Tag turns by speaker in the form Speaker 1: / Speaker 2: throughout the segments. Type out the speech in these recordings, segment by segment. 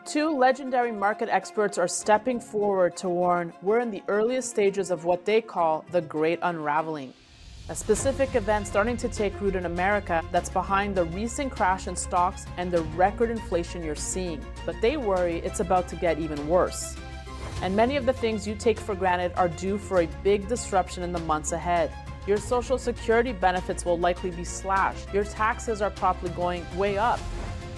Speaker 1: Two legendary market experts are stepping forward to warn we're in the earliest stages of what they call the Great Unraveling, a specific event starting to take root in America that's behind the recent crash in stocks and the record inflation you're seeing. But they worry it's about to get even worse. And many of the things you take for granted are due for a big disruption in the months ahead. Your Social Security benefits will likely be slashed. Your taxes are probably going way up.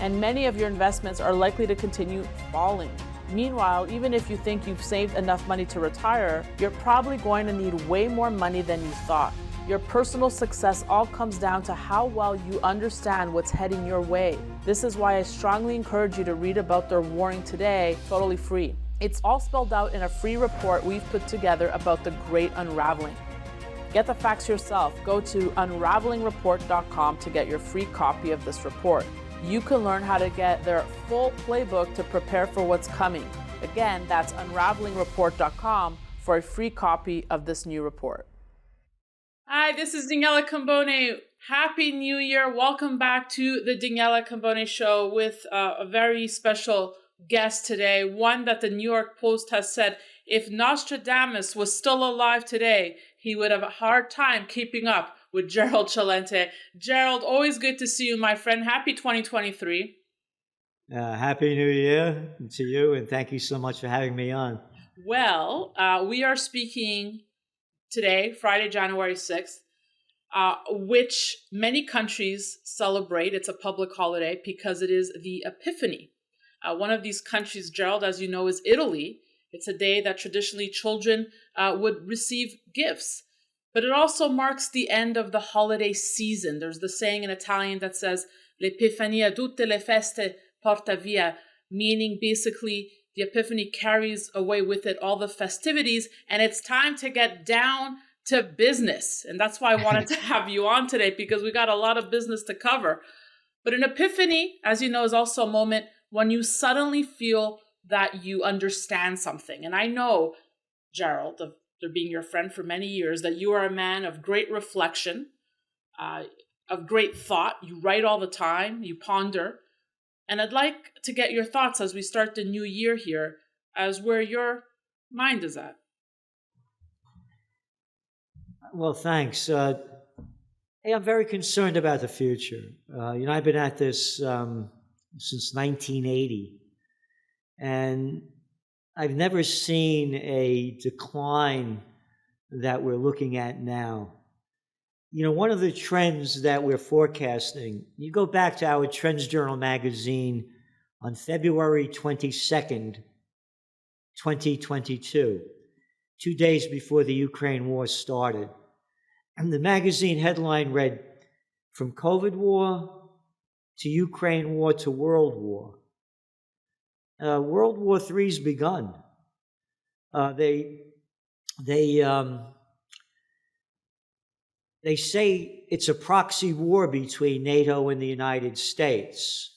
Speaker 1: And many of your investments are likely to continue falling. Meanwhile, even if you think you've saved enough money to retire, you're probably going to need way more money than you thought. Your personal success all comes down to how well you understand what's heading your way. This is why I strongly encourage you to read about their warning today, totally free. It's all spelled out in a free report we've put together about the Great Unraveling. Get the facts yourself. Go to unravelingreport.com to get your free copy of this report. You can learn how to get their full playbook to prepare for what's coming. Again, that's unravelingreport.com for a free copy of this new report. Hi, this is Daniela Cambone. Happy New Year. Welcome back to the Daniela Cambone Show with a very special guest today, one that the New York Post has said if Nostradamus was still alive today, he would have a hard time keeping up with Gerald Celente. Gerald, always good to see you, my friend. Happy 2023.
Speaker 2: Happy New Year to you, and thank you so much for having me on.
Speaker 1: Well, we are speaking today, Friday, January 6th, which many countries celebrate. It's a public holiday because it is the Epiphany. One of these countries, Gerald, as you know, is Italy. It's a day that traditionally children would receive gifts. But it also marks the end of the holiday season. There's the saying in Italian that says, L'Epifania tutte le feste porta via, meaning basically the Epiphany carries away with it all the festivities, and it's time to get down to business. And that's why I wanted to have you on today, because we got a lot of business to cover. But an Epiphany, as you know, is also a moment when you suddenly feel that you understand something. And I know, Gerald, after being your friend for many years, that you are a man of great reflection, of great thought. You write all the time, you ponder. And I'd like to get your thoughts as we start the new year here, as where your mind is at.
Speaker 2: Well, thanks. Hey, I'm very concerned about the future. I've been at this since 1980, and I've never seen a decline that we're looking at now. One of the trends that we're forecasting, you go back to our Trends Journal magazine on February 22nd, 2022, 2 days before the Ukraine war started. And the magazine headline read, "From COVID war to Ukraine war to World War." World War III's begun. They say it's a proxy war between NATO and the United States.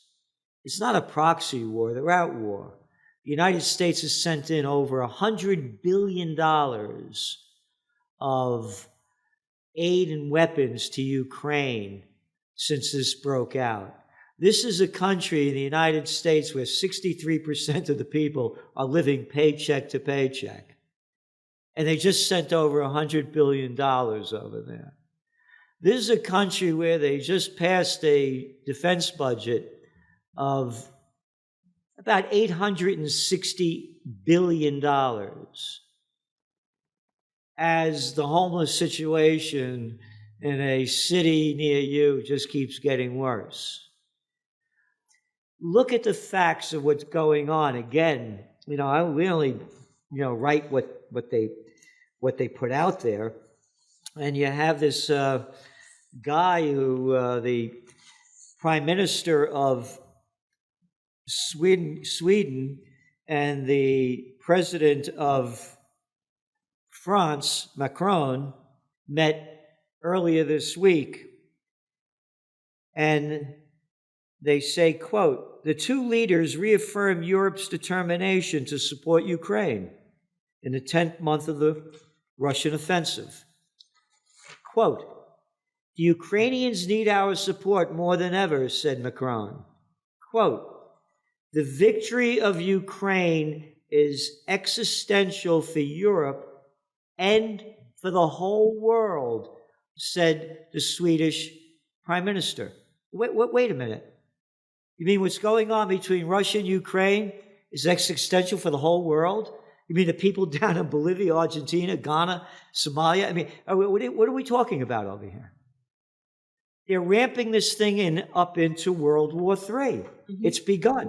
Speaker 2: It's not a proxy war, they're at war. The United States has sent in over $100 billion of aid and weapons to Ukraine since this broke out. This is a country, the United States, where 63% of the people are living paycheck to paycheck. And they just sent over $100 billion over there. This is a country where they just passed a defense budget of about $860 billion, as the homeless situation in a city near you just keeps getting worse. Look at the facts of what's going on. Again, we only, write what they put out there, and you have this guy who, the Prime Minister of Sweden, and the President of France, Macron, met earlier this week, and they say, quote, "The two leaders reaffirmed Europe's determination to support Ukraine in the 10th month of the Russian offensive." Quote, "The Ukrainians need our support more than ever," said Macron. Quote, The victory of Ukraine is existential for Europe and for the whole world, said the Swedish Prime Minister. Wait a minute. You mean what's going on between Russia and Ukraine is existential for the whole world? You mean the people down in Bolivia, Argentina, Ghana, Somalia? I mean, what are we talking about over here? They're ramping this thing up into World War III. It's begun.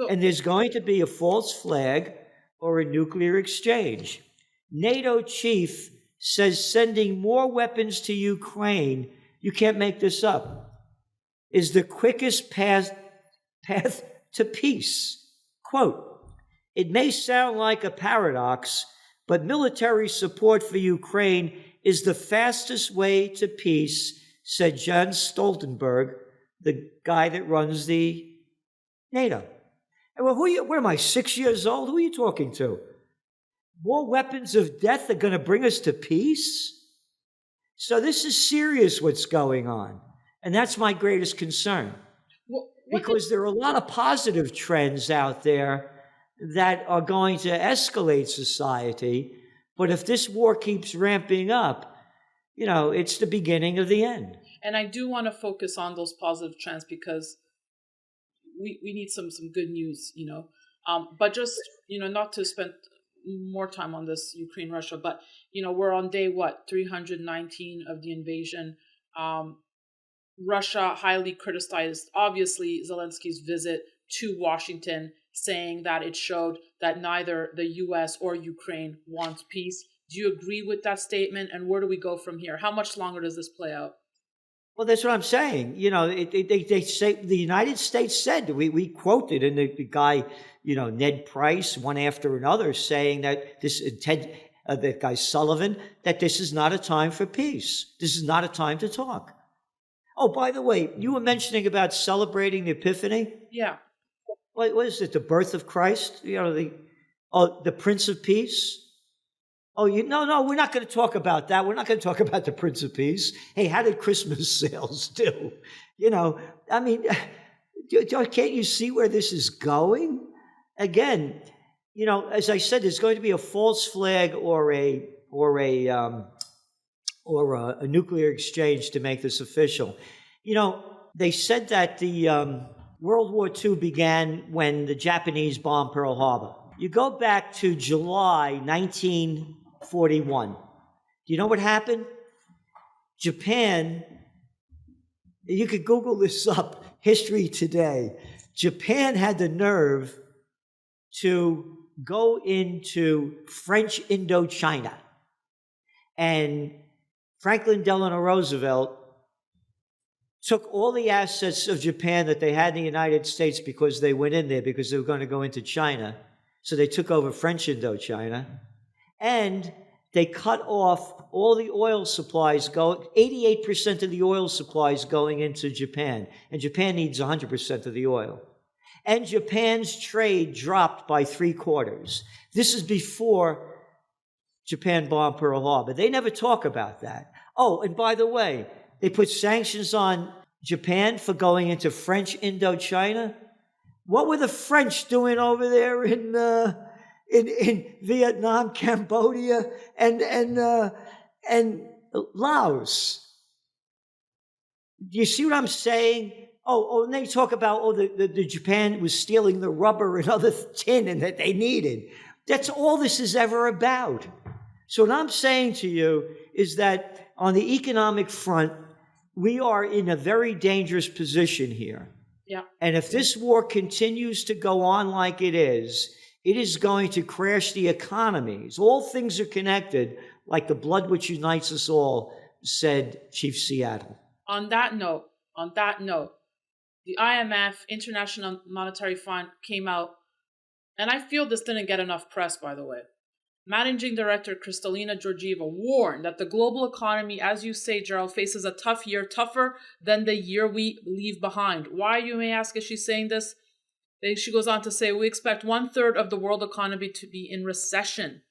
Speaker 2: And there's going to be a false flag or a nuclear exchange. NATO chief says sending more weapons to Ukraine, you can't make this up, is the quickest path to peace. Quote, it may sound like a paradox, but military support for Ukraine is the fastest way to peace, said Jens Stoltenberg, the guy that runs the NATO. Well, what am I, 6 years old? Who are you talking to? More weapons of death are going to bring us to peace? So this is serious what's going on. And that's my greatest concern. Because there are a lot of positive trends out there that are going to escalate society. But if this war keeps ramping up, it's the beginning of the end.
Speaker 1: And I do want to focus on those positive trends because we need some good news, but just, not to spend more time on this Ukraine-Russia, but, we're on day, 319 of the invasion. Russia highly criticized, obviously, Zelensky's visit to Washington, saying that it showed that neither the U.S. or Ukraine wants peace. Do you agree with that statement? And where do we go from here? How much longer does this play out?
Speaker 2: Well, that's what I'm saying. They say the United States said, we quoted, and the guy, Ned Price, one after another, saying that that guy Sullivan, that this is not a time for peace. This is not a time to talk. Oh, by the way, you were mentioning about celebrating the Epiphany.
Speaker 1: Yeah.
Speaker 2: What is it? The birth of Christ? The Prince of Peace. Oh, no, we're not going to talk about that. We're not going to talk about the Prince of Peace. Hey, how did Christmas sales do? Can't you see where this is going? Again, as I said, there's going to be a false flag or a nuclear exchange to make this official. They said that the World War II began when the Japanese bombed Pearl Harbor. You go back to July 1941. Do you know what happened? Japan, you could Google this up, History Today. Japan had the nerve to go into French Indochina. And Franklin Delano Roosevelt took all the assets of Japan that they had in the United States because they went in there because they were going to go into China. So they took over French Indochina, and they cut off all the oil supplies, 88% of the oil supplies going into Japan. And Japan needs 100% of the oil. And Japan's trade dropped by 3/4. This is before Japan bombed Pearl Harbor. They never talk about that. Oh, and by the way, they put sanctions on Japan for going into French Indochina. What were the French doing over there in Vietnam, Cambodia, and Laos? Do you see what I'm saying? Oh, and they talk about, the Japan was stealing the rubber and other tin and that they needed. That's all this is ever about. So what I'm saying to you is that on the economic front, we are in a very dangerous position here.
Speaker 1: Yeah.
Speaker 2: And if this war continues to go on like it is going to crash the economies. All things are connected, like the blood which unites us all, said Chief Seattle.
Speaker 1: On that note, the IMF, International Monetary Fund, came out, and I feel this didn't get enough press, by the way. Managing Director Kristalina Georgieva warned that the global economy, as you say, Gerald, faces a tough year, tougher than the year we leave behind. Why, you may ask, is she saying this? She goes on to say, we expect 1/3 of the world economy to be in recession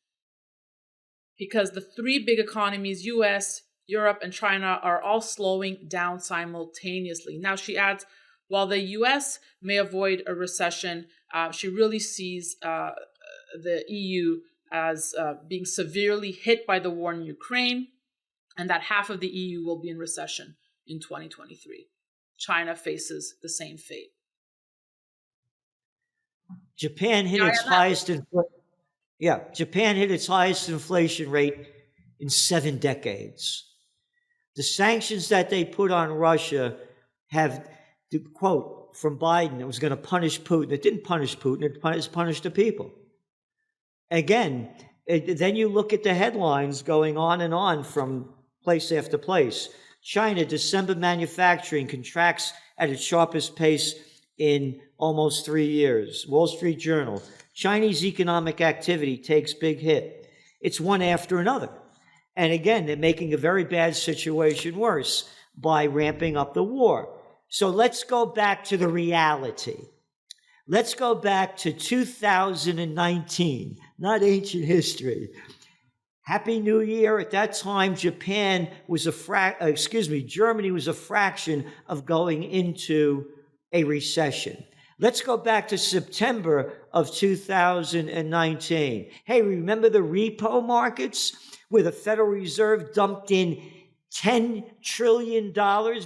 Speaker 1: because the three big economies, US, Europe, and China, are all slowing down simultaneously. Now, she adds, While the US may avoid a recession, she really sees the EU as being severely hit by the war in Ukraine, and that half of the EU will be in recession in 2023. China faces the same fate.
Speaker 2: Japan hit its highest inflation rate in 7 decades. The sanctions that they put on Russia have, to quote from Biden, it was going to punish Putin. It didn't punish Putin, it punished the people. Again, then you look at the headlines going on and on from place after place. China, December manufacturing contracts at its sharpest pace in almost 3 years. Wall Street Journal, Chinese economic activity takes big hit. It's one after another. And again, they're making a very bad situation worse by ramping up the war. So let's go back to the reality. Let's go back to 2019, not ancient history. Happy New Year. At that time, Germany was a fraction of going into a recession. Let's go back to September of 2019. Hey, remember the repo markets where the Federal Reserve dumped in $10 trillion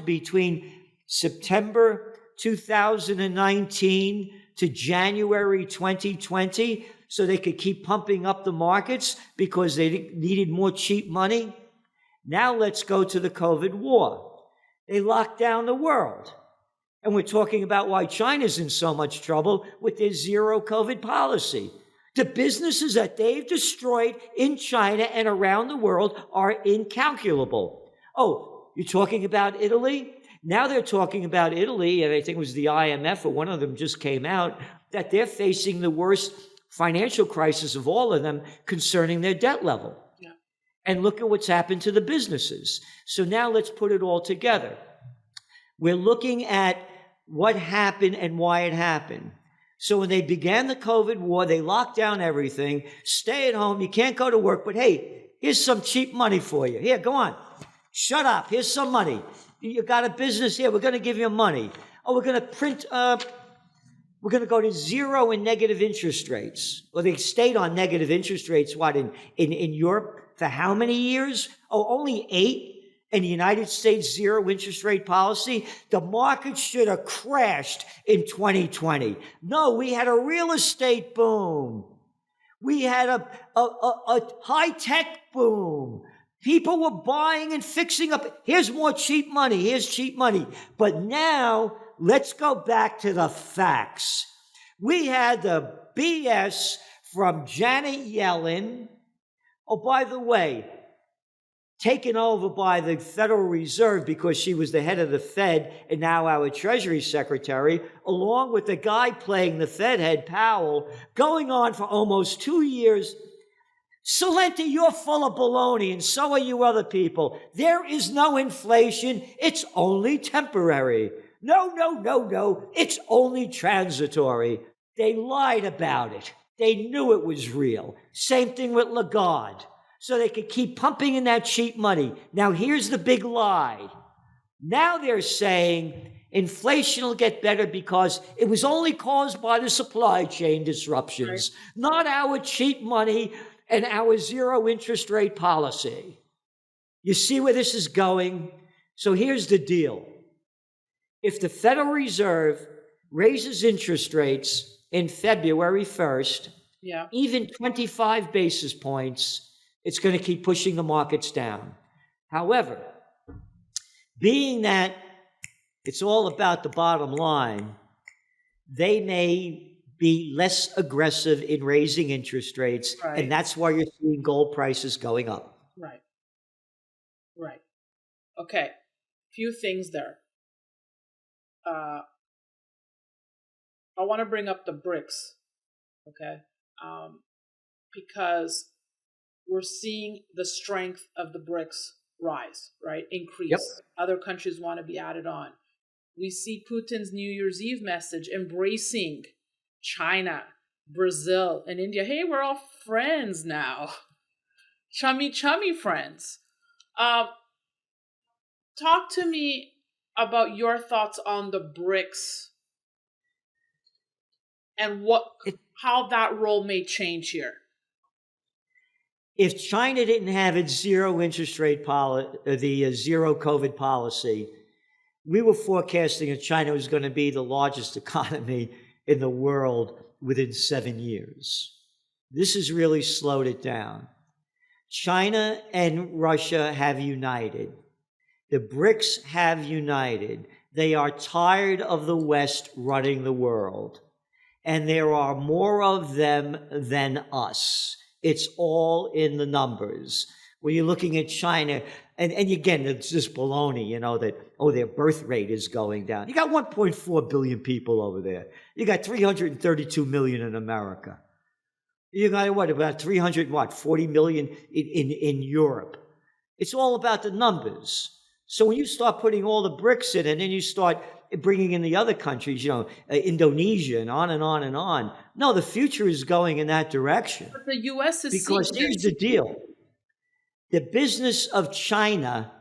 Speaker 2: between September 2019 to January 2020 so they could keep pumping up the markets because they needed more cheap money? Now let's go to the COVID war. They locked down the world. And we're talking about why China's in so much trouble with their zero COVID policy. The businesses that they've destroyed in China and around the world are incalculable. Oh, you're talking about Italy? Now they're talking about Italy, and I think it was the IMF or one of them just came out, that they're facing the worst financial crisis of all of them concerning their debt level. Yeah. And look at what's happened to the businesses. So now let's put it all together. We're looking at what happened and why it happened. So when they began the COVID war, they locked down everything. Stay at home. You can't go to work, but hey, here's some cheap money for you. Here, go on. Shut up. Here's some money. You got a business here. We're going to give you money. Oh, we're going to print, we're going to go to zero in negative interest rates. Well, they stayed on negative interest rates, what, in Europe for how many years? Oh, only 8. In the United States, zero interest rate policy. The market should have crashed in 2020. No, we had a real estate boom. We had a high-tech boom. People were buying and fixing up. Here's more cheap money. Here's cheap money. But now, let's go back to the facts. We had the BS from Janet Yellen. Oh, by the way, taken over by the Federal Reserve because she was the head of the Fed and now our Treasury Secretary, along with the guy playing the Fed head, Powell, going on for almost 2 years. Celente, you're full of baloney, and so are you other people. There is no inflation. It's only temporary. No. It's only transitory. They lied about it. They knew it was real. Same thing with Lagarde. So they could keep pumping in that cheap money. Now, here's the big lie. Now they're saying inflation will get better because it was only caused by the supply chain disruptions, not our cheap money and our zero interest rate policy. You see where this is going? So here's the deal. If the Federal Reserve raises interest rates in February 1st, even 25 basis points, it's going to keep pushing the markets down. However, being that it's all about the bottom line, they may be less aggressive in raising interest rates, and that's why you're seeing gold prices going up.
Speaker 1: Right. Okay. Few things there. I want to bring up the BRICS, okay? Because we're seeing the strength of the BRICS rise, right? Increase. Yep. Other countries want to be added on. We see Putin's New Year's Eve message embracing China, Brazil, and India. Hey, we're all friends now. Chummy friends. Talk to me about your thoughts on the BRICS and how that role may change here.
Speaker 2: If China didn't have its zero interest rate policy, the zero COVID policy, we were forecasting that China was going to be the largest economy in the world within 7 years. This has really slowed it down. China and Russia have united. The BRICS have united. They are tired of the West running the world. And there are more of them than us. It's all in the numbers. When you're looking at China, and again, it's just baloney, that, their birth rate is going down. You got 1.4 billion people over there. You got 332 million in America. You got about 40 million in Europe. It's all about the numbers. So when you start putting all the BRICS in, and then you start bringing in the other countries, Indonesia and on and on and on. No, the future is going in that direction.
Speaker 1: But the U.S. is
Speaker 2: because here's the deal. The business of China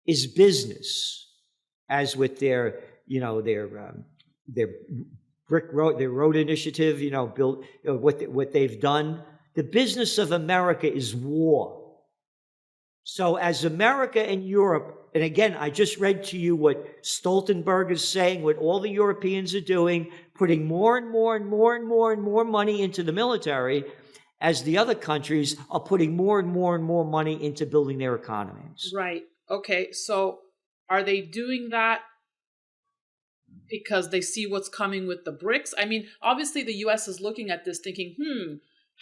Speaker 2: is business, as with their brick road, their road initiative, built what they've done. The business of America is war. So as America and Europe, and again, I just read to you what Stoltenberg is saying, what all the Europeans are doing, putting more and more and more and more and more money into the military, as the other countries are putting more and more and more money into building their economies.
Speaker 1: Right. Okay. So are they doing that because they see what's coming with the BRICS? I mean, obviously the U.S. is looking at this thinking,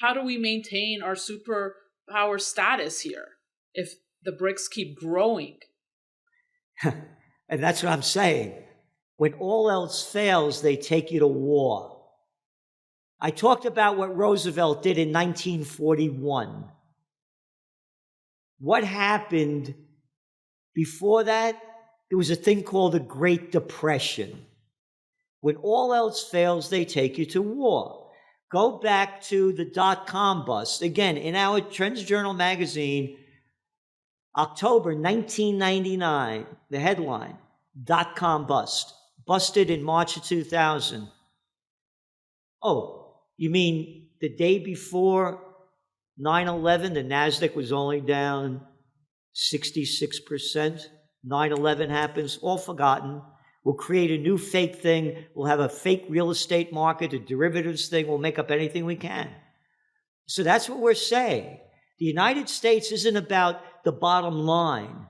Speaker 1: how do we maintain our superpower status here if the BRICS keep growing?
Speaker 2: And that's what I'm saying. When all else fails, they take you to war. I talked about what Roosevelt did in 1941. What happened before that? There was a thing called the Great Depression. When all else fails, they take you to war. Go back to the dot-com bust. Again, in our Trends Journal magazine, October 1999, the headline, dot-com bust. Busted in March of 2000. Oh, you mean the day before 9/11, the NASDAQ was only down 66%? 9/11 happens, all forgotten. We'll create a new fake thing. We'll have a fake real estate market, a derivatives thing. We'll make up anything we can. So that's what we're saying. The United States isn't about the bottom line.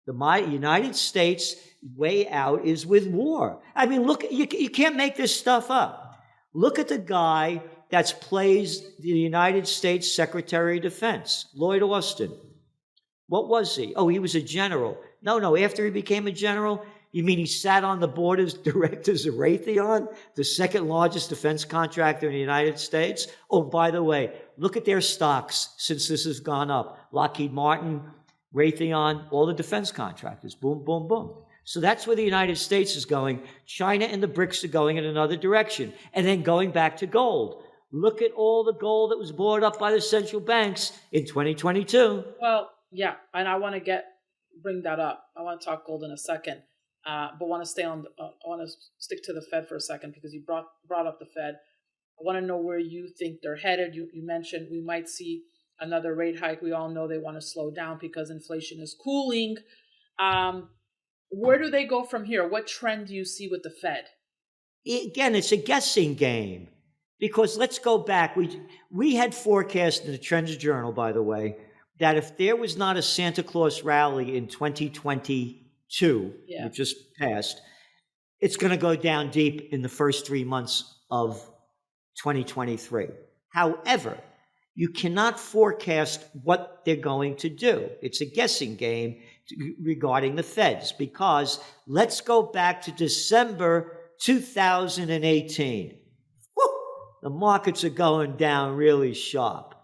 Speaker 2: The United States way out is with war. I mean, look, you can't make this stuff up. Look at the guy that's plays the United States Secretary of Defense, Lloyd Austin. What was he? Oh, he was a general. No, after he became a general, you mean he sat on the board as directors of Raytheon, the second largest defense contractor in the United States? Oh, by the way, look at their stocks since this has gone up. Lockheed Martin, Raytheon, all the defense contractors, boom, boom, boom. So that's where the United States is going. China and the BRICS are going in another direction. And then going back to gold. Look at all the gold that was bought up by the central banks in 2022.
Speaker 1: Well, yeah, and I want to bring that up. I want to talk gold in a second, but want to stick to the Fed for a second because you brought up the Fed. I want to know where you think they're headed. You mentioned we might see another rate hike. We all know they want to slow down because inflation is cooling. Where do they go from here? What trend do you see with the Fed?
Speaker 2: Again, it's a guessing game. Because let's go back. We had forecast in the Trends Journal, by the way, that if there was not a Santa Claus rally in 2022, which just passed, it's going to go down deep in the first 3 months of 2023. However, you cannot forecast what they're going to do. It's a guessing game regarding the Feds, because let's go back to December 2018. The markets are going down really sharp.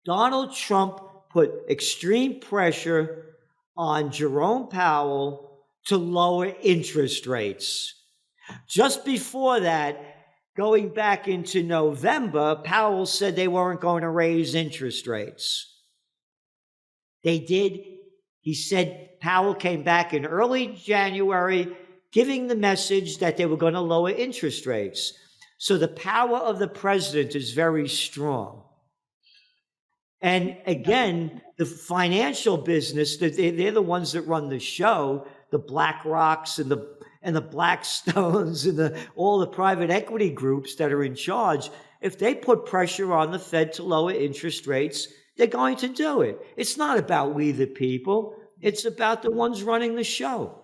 Speaker 2: Donald Trump put extreme pressure on Jerome Powell to lower interest rates. Just before that, going back into November, Powell said they weren't going to raise interest rates. They did. He said Powell came back in early January giving the message that they were going to lower interest rates. So the power of the president is very strong. And again, the financial business, they're the ones that run the show, the BlackRocks and the Blackstones and all the private equity groups that are in charge. If they put pressure on the Fed to lower interest rates, they're going to do it. It's not about we the people. It's about the ones running the show.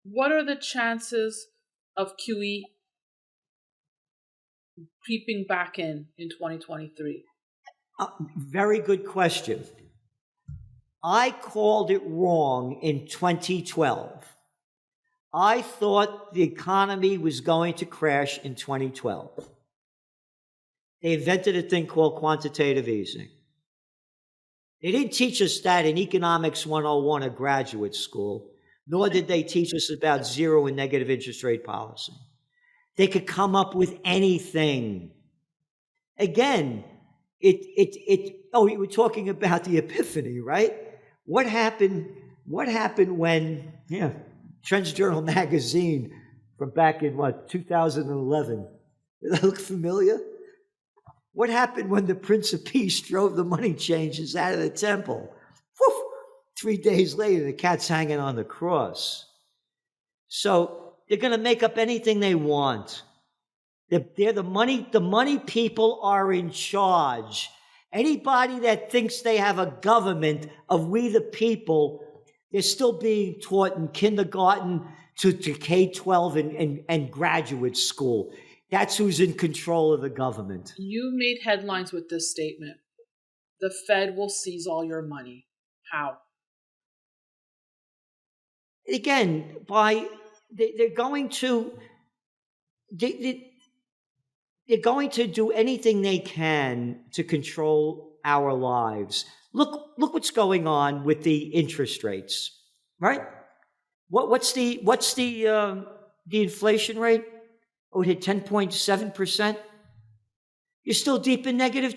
Speaker 1: What are the chances of QE creeping back in 2023?
Speaker 2: Very good question. I called it wrong in 2012. I thought the economy was going to crash in 2012. They invented a thing called quantitative easing. They didn't teach us that in Economics 101 at graduate school, nor did they teach us about zero and negative interest rate policy. They could come up with anything. Again, you were talking about the epiphany, right? What happened when, Trends Journal magazine from back in 2011. Does that look familiar? What happened when the Prince of Peace drove the money changers out of the temple? Woof! 3 days later, the cat's hanging on the cross. So they're going to make up anything they want. They're the money people are in charge. Anybody that thinks they have a government of we the people, they're still being taught in kindergarten to K-12 and graduate school. That's who's in control of the government.
Speaker 1: You made headlines with this statement. The Fed will seize all your money. How?
Speaker 2: Again, they're going to do anything they can to control our lives. Look what's going on with the interest rates, right? What's the inflation rate? Oh, it hit 10.7%. You're still deep in negative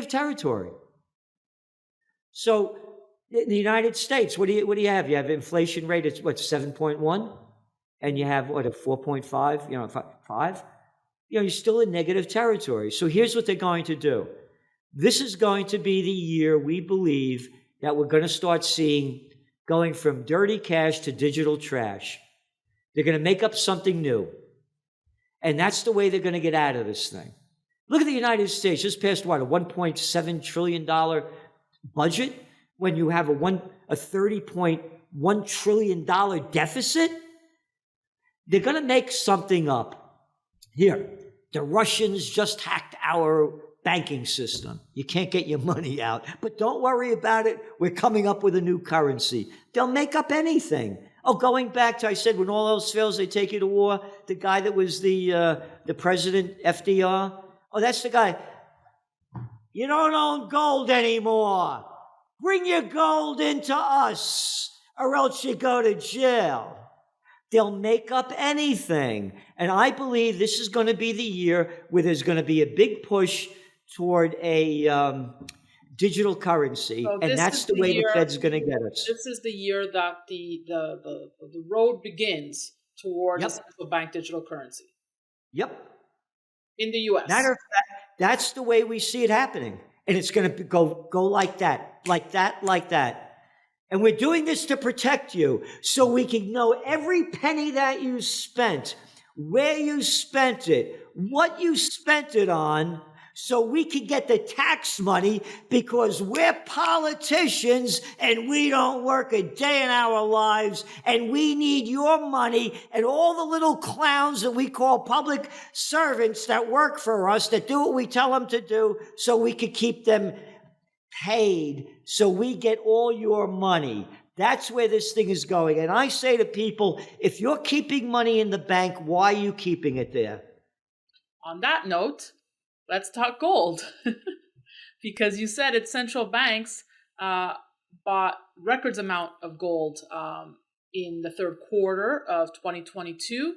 Speaker 2: territory. So in the United States, what do you have? You have inflation rate, it's 7.1, and you have a 4.5, 5. You're still in negative territory. So here's what they're going to do. This is going to be the year we believe that we're going to start seeing going from dirty cash to digital trash. They're going to make up something new. And that's the way they're going to get out of this thing. Look at the United States. Just passed a $1.7 trillion budget when you have a $30.1 trillion deficit? They're going to make something up. Here, the Russians just hacked our banking system. You can't get your money out. But don't worry about it. We're coming up with a new currency. They'll make up anything. Oh, going back to, I said, when all else fails, they take you to war. The guy that was the president, FDR. Oh, that's the guy. You don't own gold anymore. Bring your gold into us, or else you go to jail. They'll make up anything. And I believe this is going to be the year where there's going to be a big push toward a digital currency. So and that's the way the Fed's going to get us.
Speaker 1: This is the year that the road begins towards a central bank digital currency.
Speaker 2: Yep.
Speaker 1: In the U.S.
Speaker 2: Matter of fact, that's the way we see it happening. And it's going to go like that, like that, like that. And we're doing this to protect you so we can know every penny that you spent, where you spent it, what you spent it on, so we can get the tax money because we're politicians and we don't work a day in our lives and we need your money and all the little clowns that we call public servants that work for us, that do what we tell them to do, so we can keep them paid, so we get all your money. That's where this thing is going. And I say to people, if you're keeping money in the bank, why are you keeping it there?
Speaker 1: On that note, let's talk gold. Because you said its central banks bought records amount of gold in the third quarter of 2022,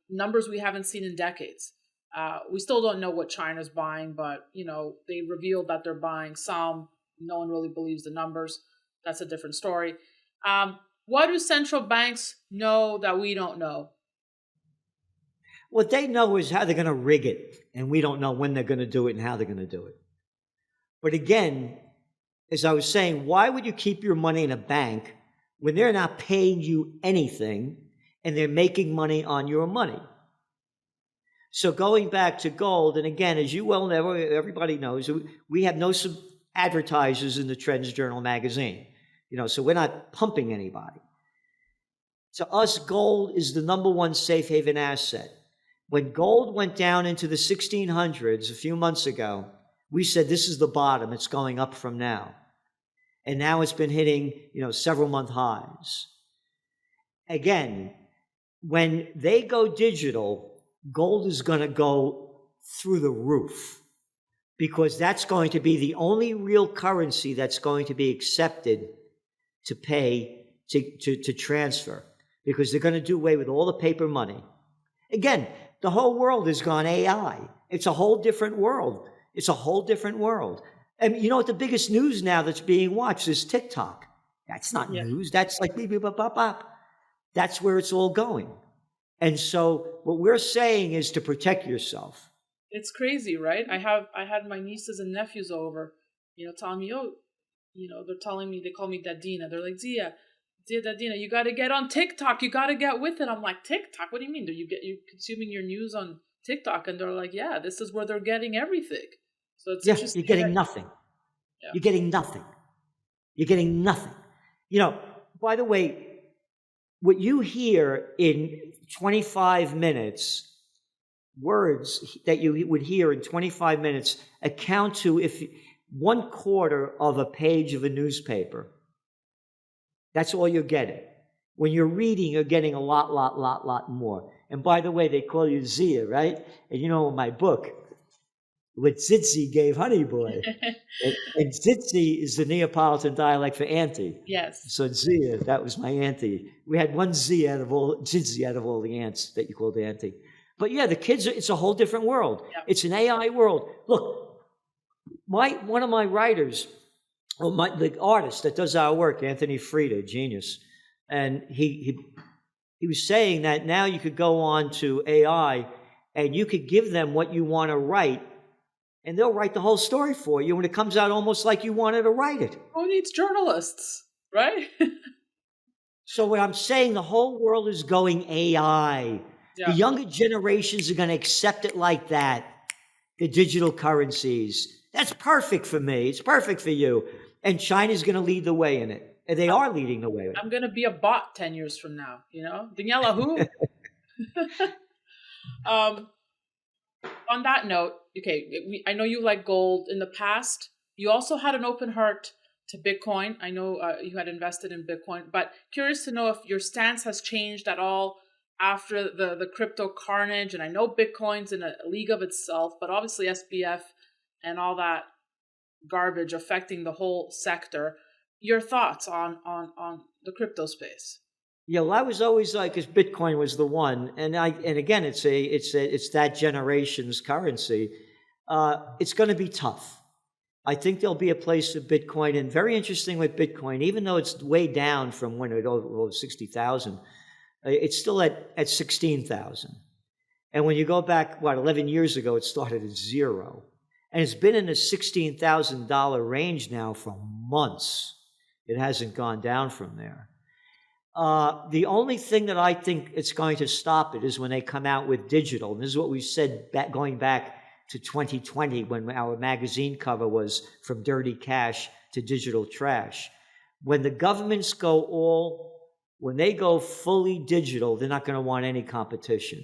Speaker 1: numbers we haven't seen in decades. We still don't know what China's buying, but they revealed that they're buying some. No one really believes the numbers. that's a different story. What do central banks know that we don't know?
Speaker 2: What they know is how they're going to rig it, and we don't know when they're going to do it and how they're going to do it. But again, as I was saying, why would you keep your money in a bank when they're not paying you anything and they're making money on your money? So going back to gold, and again, as you well know, everybody knows, we have no advertisers in the Trends Journal magazine. So we're not pumping anybody. To us, gold is the number one safe haven asset. When gold went down into the 1600s a few months ago, we said this is the bottom. It's going up from now. And now it's been hitting, several month highs. Again, when they go digital, gold is going to go through the roof because that's going to be the only real currency that's going to be accepted to pay, to transfer, because they're going to do away with all the paper money. Again, the whole world has gone AI. It's a whole different world. It's a whole different world. And you know what? The biggest news now that's being watched is TikTok. That's not news. That's like beep, beep, bop, bop, bop. That's where it's all going. And so what we're saying is to protect yourself.
Speaker 1: It's crazy, right? I had my nieces and nephews over, telling me, they're telling me, they call me Dadina. They're like, Zia, Dadina, you got to get on TikTok. You got to get with it. I'm like, TikTok? What do you mean? You consuming your news on TikTok? And they're like, yeah, this is where they're getting everything. So it's interesting.
Speaker 2: You're getting nothing. Yeah. You're getting nothing. You're getting nothing. By the way, what you hear in 25 minutes, words that you would hear in 25 minutes account to if 1/4 of a page of a newspaper. That's all you're getting. When you're reading, you're getting a lot more. And by the way, they call you Zia, right? And in my book, what Zitzi gave Honey Boy. and Zitzi is the Neapolitan dialect for auntie.
Speaker 1: Yes.
Speaker 2: So Zia, that was my auntie. We had one Zitzi out of all the aunts that you called auntie. But yeah, the kids, it's a whole different world. Yep. It's an AI world. Look, one of my writers, the artist that does our work, Anthony Frieda, genius, and he was saying that now you could go on to AI and you could give them what you want to write, and they'll write the whole story for you, and it comes out almost like you wanted to write it.
Speaker 1: Who needs journalists, right?
Speaker 2: So what I'm saying, the whole world is going AI. Yeah. The younger generations are going to accept it like that, the digital currencies. That's perfect for me. It's perfect for you. And China's going to lead the way in it. And they are leading the way in it.
Speaker 1: I'm going to be a bot 10 years from now, Daniela, who? On that note, okay, I know you like gold in the past. You also had an open heart to Bitcoin. I know you had invested in Bitcoin, but curious to know if your stance has changed at all after the crypto carnage. And I know Bitcoin's in a league of itself, but obviously SBF and all that garbage affecting the whole sector. Your thoughts on the crypto space?
Speaker 2: Yeah, well, I was always like, because Bitcoin was the one, and again, it's that generation's currency. It's going to be tough. I think there'll be a place for Bitcoin, and very interesting with Bitcoin, even though it's way down from when it was 60,000, it's still at 16,000. And when you go back, 11 years ago, it started at 0. And it's been in the $16,000 range now for months. It hasn't gone down from there. The only thing that I think it's going to stop it is when they come out with digital. And this is what we said going back to 2020 when our magazine cover was From Dirty Cash to Digital Trash. When the governments when they go fully digital, they're not going to want any competition.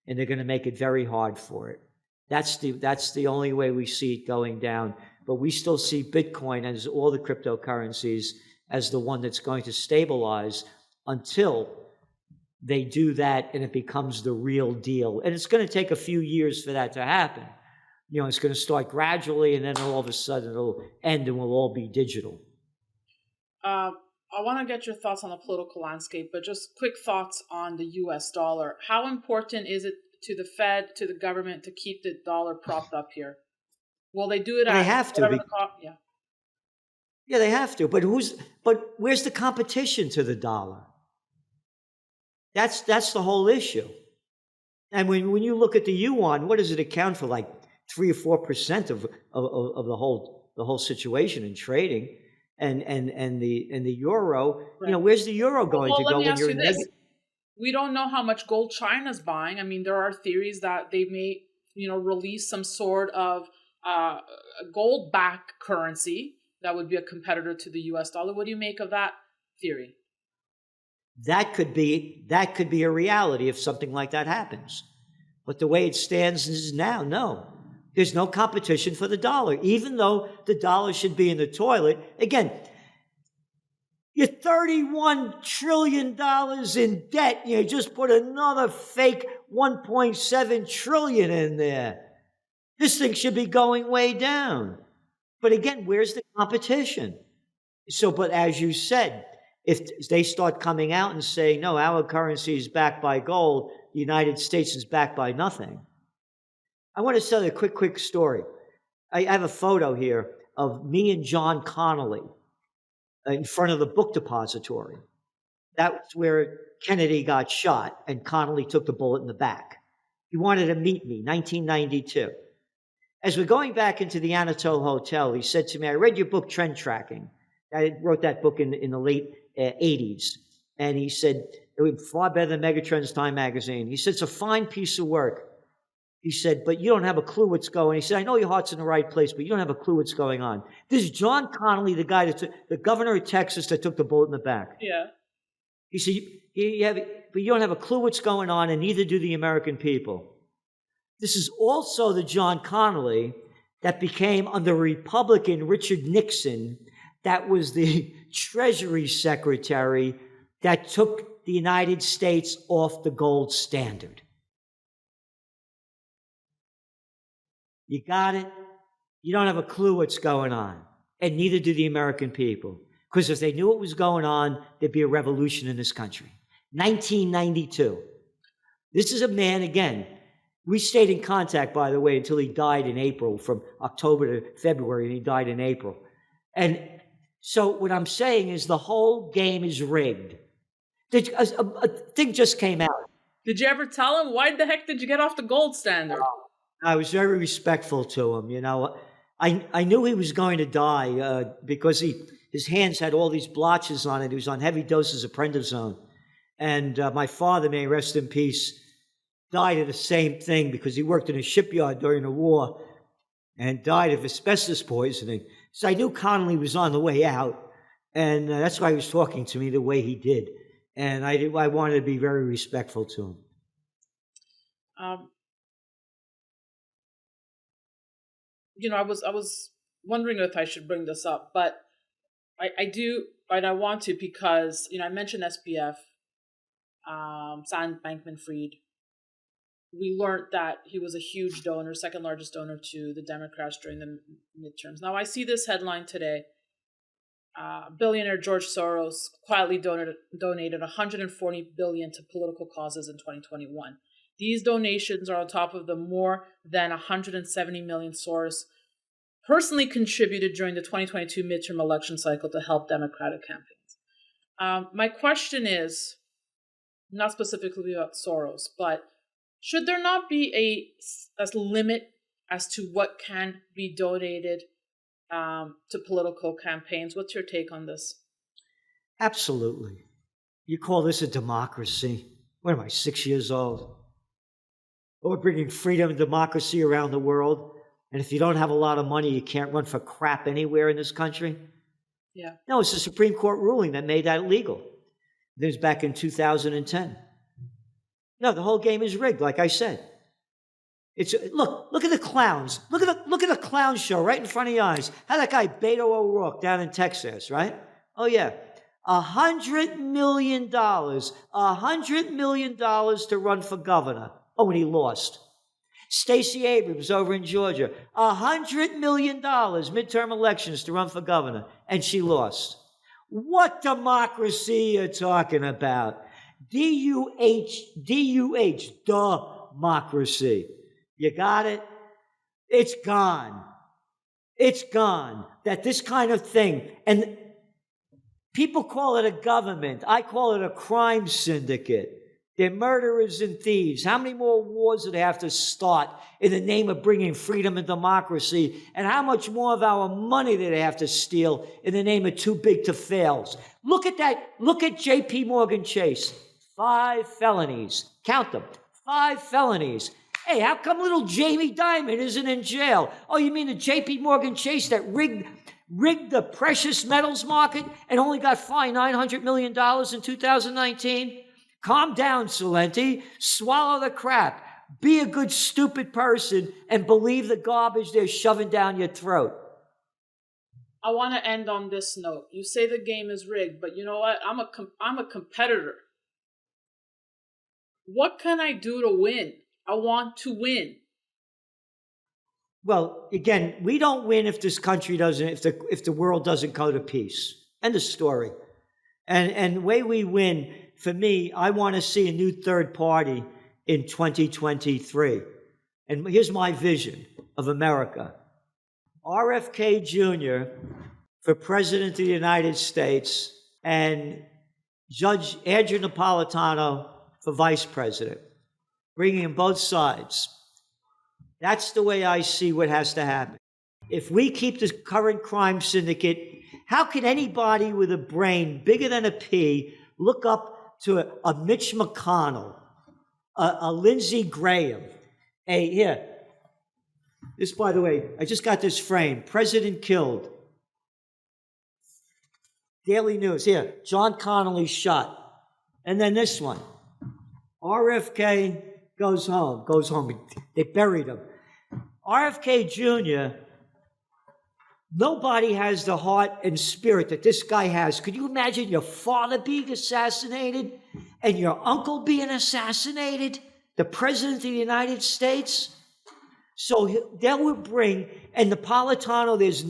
Speaker 2: And they're going to make it very hard for it. That's the only way we see it going down. But we still see Bitcoin as all the cryptocurrencies as the one that's going to stabilize until they do that and it becomes the real deal. And it's going to take a few years for that to happen. It's going to start gradually, and then all of a sudden it'll end and we'll all be digital.
Speaker 1: I want to get your thoughts on the political landscape, but just quick thoughts on the U.S. dollar. How important is it to the Fed, to the government, to keep the dollar propped up here? Will they do it?
Speaker 2: They have to.
Speaker 1: Yeah.
Speaker 2: Yeah, they have to. But where's the competition to the dollar? That's the whole issue. And when you look at the yuan, what does it account for? Like 3 or 4% of the whole situation in trading, and the euro.
Speaker 1: Right.
Speaker 2: Where's the euro going
Speaker 1: Well,
Speaker 2: to
Speaker 1: let
Speaker 2: go
Speaker 1: me
Speaker 2: when
Speaker 1: ask
Speaker 2: you're
Speaker 1: you
Speaker 2: in
Speaker 1: this.
Speaker 2: negative?
Speaker 1: We don't know how much gold China's buying. I mean, there are theories that they may, release some sort of gold-backed currency that would be a competitor to the U.S. dollar. What do you make of that theory?
Speaker 2: That could be a reality if something like that happens. But the way it stands is now, no. There's no competition for the dollar, even though the dollar should be in the toilet. Again, you're $31 trillion in debt. You just put another fake 1.7 trillion in there. This thing should be going way down. But again, where's the competition? So, but as you said, if they start coming out and saying, no, our currency is backed by gold, the United States is backed by nothing. I want to tell you a quick story. I have a photo here of me and John Connolly in front of the book depository. That's where Kennedy got shot, and Connolly took the bullet in the back. He wanted to meet me, 1992. As we're going back into the Anatole Hotel, he said to me, I read your book, Trend Tracking. I wrote that book in the late 80s. And he said, it was far better than Megatrends Time magazine. He said, it's a fine piece of work. He said, but you don't have a clue what's going on. He said, I know your heart's in the right place, but you don't have a clue what's going on. This is John Connolly, the guy the governor of Texas that took the bullet in the back.
Speaker 1: Yeah.
Speaker 2: He said, but you don't have a clue what's going on, and neither do the American people. This is also the John Connolly that became, under Republican Richard Nixon, that was the Treasury Secretary that took the United States off the gold standard. You got it? You don't have a clue what's going on. And neither do the American people. Because if they knew what was going on, there'd be a revolution in this country. 1992. This is a man, again, we stayed in contact, by the way, until he died in April, from October to February, and he died in April. And so what I'm saying is the whole game is rigged. A thing just came out.
Speaker 1: Did you ever tell him, why the heck did you get off the gold standard?
Speaker 2: I was very respectful to him, I knew he was going to die because his hands had all these blotches on it. He was on heavy doses of prednisone. And my father, may he rest in peace, died of the same thing because he worked in a shipyard during the war and died of asbestos poisoning. So I knew Connolly was on the way out, and that's why he was talking to me the way he did. And I wanted to be very respectful to him.
Speaker 1: I was wondering if I should bring this up, but I do, and I want to because, I mentioned SBF, Sam Bankman-Fried. We learned that he was a huge donor, second largest donor to the Democrats during the midterms. Now, I see this headline today. Billionaire George Soros quietly donated $140 billion to political causes in 2021. These donations are on top of the more than $170 million Soros personally contributed during the 2022 midterm election cycle to help Democratic campaigns. My question is, not specifically about Soros, but should there not be a limit as to what can be donated to political campaigns? What's your take on this?
Speaker 2: Absolutely. You call this a democracy? What am I, 6 years old? We're bringing freedom and democracy around the world. And if you don't have a lot of money, you can't run for crap anywhere in this country?
Speaker 1: Yeah.
Speaker 2: No, it's the Supreme Court ruling that made that legal. It was back in 2010. No, the whole game is rigged, like I said. Look at the clowns. Look at the clown show right in front of your eyes. How that guy Beto O'Rourke down in Texas, right? Oh yeah, $100 million to run for governor. Oh, and he lost. Stacey Abrams over in Georgia, $100 million midterm elections to run for governor, and she lost. What democracy are you talking about? D-U-H, democracy. You got it? It's gone. It's gone. That this kind of thing, and people call it a government. I call it a crime syndicate. They're murderers and thieves. How many more wars do they have to start in the name of bringing freedom and democracy? And how much more of our money do they have to steal in the name of too big to fail? Look at that. Look at J.P. Morgan Chase. 5 felonies. Count them. 5 felonies. Hey, how come little Jamie Dimon isn't in jail? Oh, you mean the J.P. Morgan Chase that rigged the precious metals market and only got fined $900 million in 2019? Calm down, Celente. Swallow the crap. Be a good, stupid person and believe the garbage they're shoving down your throat.
Speaker 1: I want to end on this note. You say the game is rigged, but you know what? I'm a competitor. What can I do to win? I want to win.
Speaker 2: Well, again, we don't win if this country doesn't, if the world doesn't go to peace. End of story. And the way we win, for me, I want to see a new third party in 2023. And here's my vision of America. RFK Jr. for President of the United States and Judge Andrew Napolitano for Vice President, bringing in both sides. That's the way I see what has to happen. If we keep the current crime syndicate, how can anybody with a brain bigger than a pea look up to a Mitch McConnell, a Lindsey Graham? Hey, here. This, by the way, I just got this frame. President killed. Daily News. Here, John Connolly shot. And then this one. RFK goes home. They buried him. RFK Jr., nobody has the heart and spirit that this guy has. Could you imagine your father being assassinated and your uncle being assassinated? The President of the United States? So that would bring, and Napolitano, there's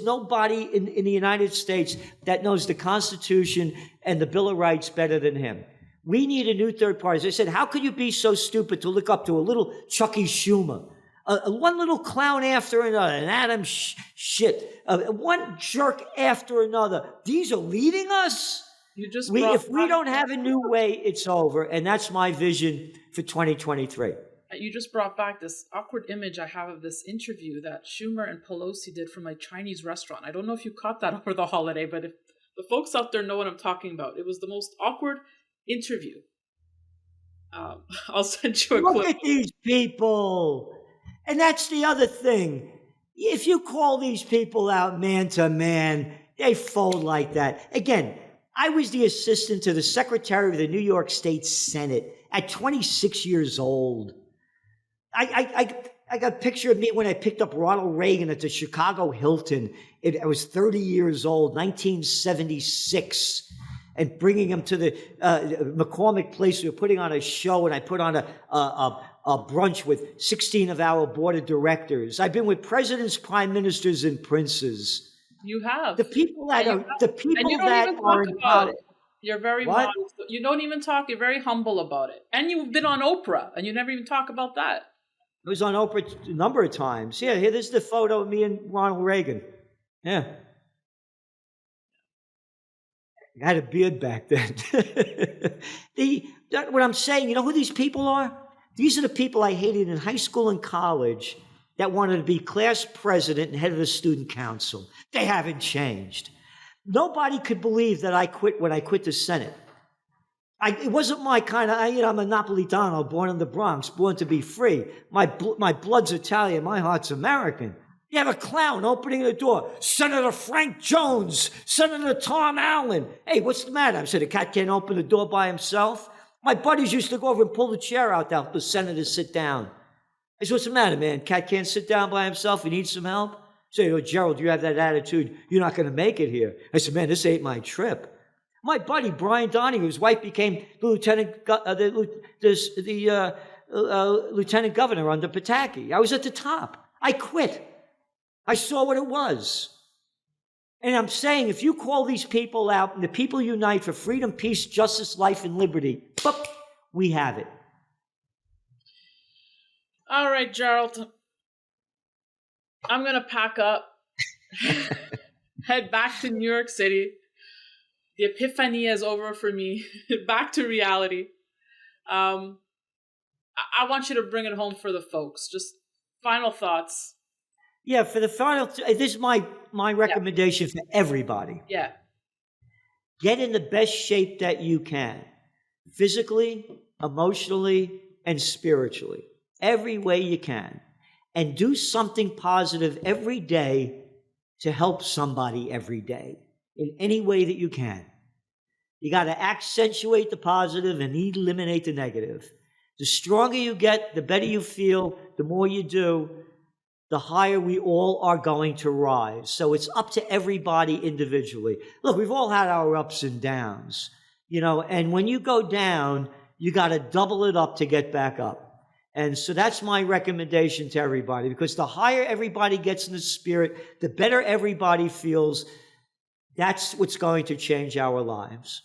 Speaker 2: nobody in the United States that knows the Constitution and the Bill of Rights better than him. We need a new third party. As I said, how could you be so stupid to look up to a little Chucky Schumer? One little clown after another, an Adam shit, one jerk after another. These are leading us? If we don't have a new way, it's over. And that's my vision for 2023.
Speaker 1: You just brought back this awkward image I have of this interview that Schumer and Pelosi did from a Chinese restaurant. I don't know if you caught that over the holiday, but if the folks out there know what I'm talking about, it was the most awkward interview. I'll send you a clip.
Speaker 2: Look at these people. And that's the other thing. If you call these people out man to man, they fold like that. Again, I was the assistant to the Secretary of the New York State Senate at 26 years old. I got a picture of me when I picked up Ronald Reagan at the Chicago Hilton. I was 30 years old, 1976. And bringing him to the McCormick Place. We were putting on a show, and I put on a brunch with 16 of our board of directors. I've been with presidents, prime ministers, and princes.
Speaker 1: You have.
Speaker 2: The people that are
Speaker 1: in power. You're very modest. You don't even talk. You're very humble about it. And you've been on Oprah, and you never even talk about that.
Speaker 2: I was on Oprah a number of times. Yeah, here, this is the photo of me and Ronald Reagan. Yeah. I had a beard back then. What I'm saying, you know who these people are? These are the people I hated in high school and college that wanted to be class president and head of the student council. They haven't changed. Nobody could believe that I quit when I quit the Senate. It wasn't my kind of, I'm a Napolitano, born in the Bronx, born to be free. My blood's Italian, my heart's American. You have a clown opening the door. Senator Frank Jones, Senator Tom Allen. Hey, what's the matter? I said, a cat can't open the door by himself. My buddies used to go over and pull the chair out to help the senator sit down. I said, what's the matter, man? Cat can't sit down by himself. He needs some help. I said, Gerald, you have that attitude. You're not going to make it here. I said, man, this ain't my trip. My buddy, Brian Donahue, his wife became the lieutenant governor under Pataki. I was at the top. I quit. I saw what it was. And I'm saying, if you call these people out and the people unite for freedom, peace, justice, life, and liberty, we have it.
Speaker 1: All right, Gerald. I'm going to pack up. head back to New York City. The epiphany is over for me. Back to reality. I want you to bring it home for the folks. Just final thoughts.
Speaker 2: Yeah, for the final, this is my recommendation for everybody.
Speaker 1: Yeah.
Speaker 2: Get in the best shape that you can, physically, emotionally, and spiritually, every way you can. And do something positive every day to help somebody every day in any way that you can. You got to accentuate the positive and eliminate the negative. The stronger you get, the better you feel, the more you do, the higher we all are going to rise. So it's up to everybody individually. Look, we've all had our ups and downs, and when you go down, you got to double it up to get back up. And so that's my recommendation to everybody, because the higher everybody gets in the spirit, the better everybody feels. That's what's going to change our lives.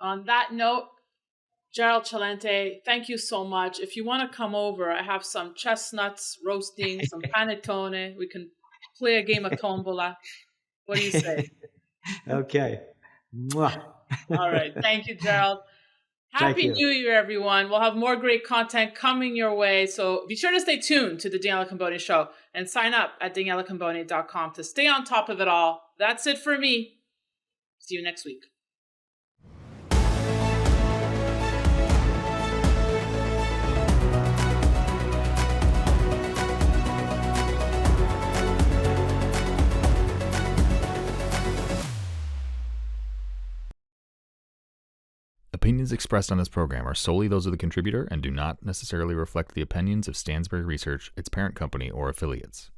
Speaker 1: On that note, Gerald Celente, thank you so much. If you want to come over, I have some chestnuts roasting, some panettone. We can play a game of tombola. What do you say?
Speaker 2: Okay. Mwah.
Speaker 1: All right. Thank you, Gerald. Happy New Year, everyone. We'll have more great content coming your way. So be sure to stay tuned to the Daniela Camboni Show and sign up at danielacamboni.com to stay on top of it all. That's it for me. See you next week.
Speaker 3: Opinions expressed on this program are solely those of the contributor and do not necessarily reflect the opinions of Stansberry Research, its parent company, or affiliates.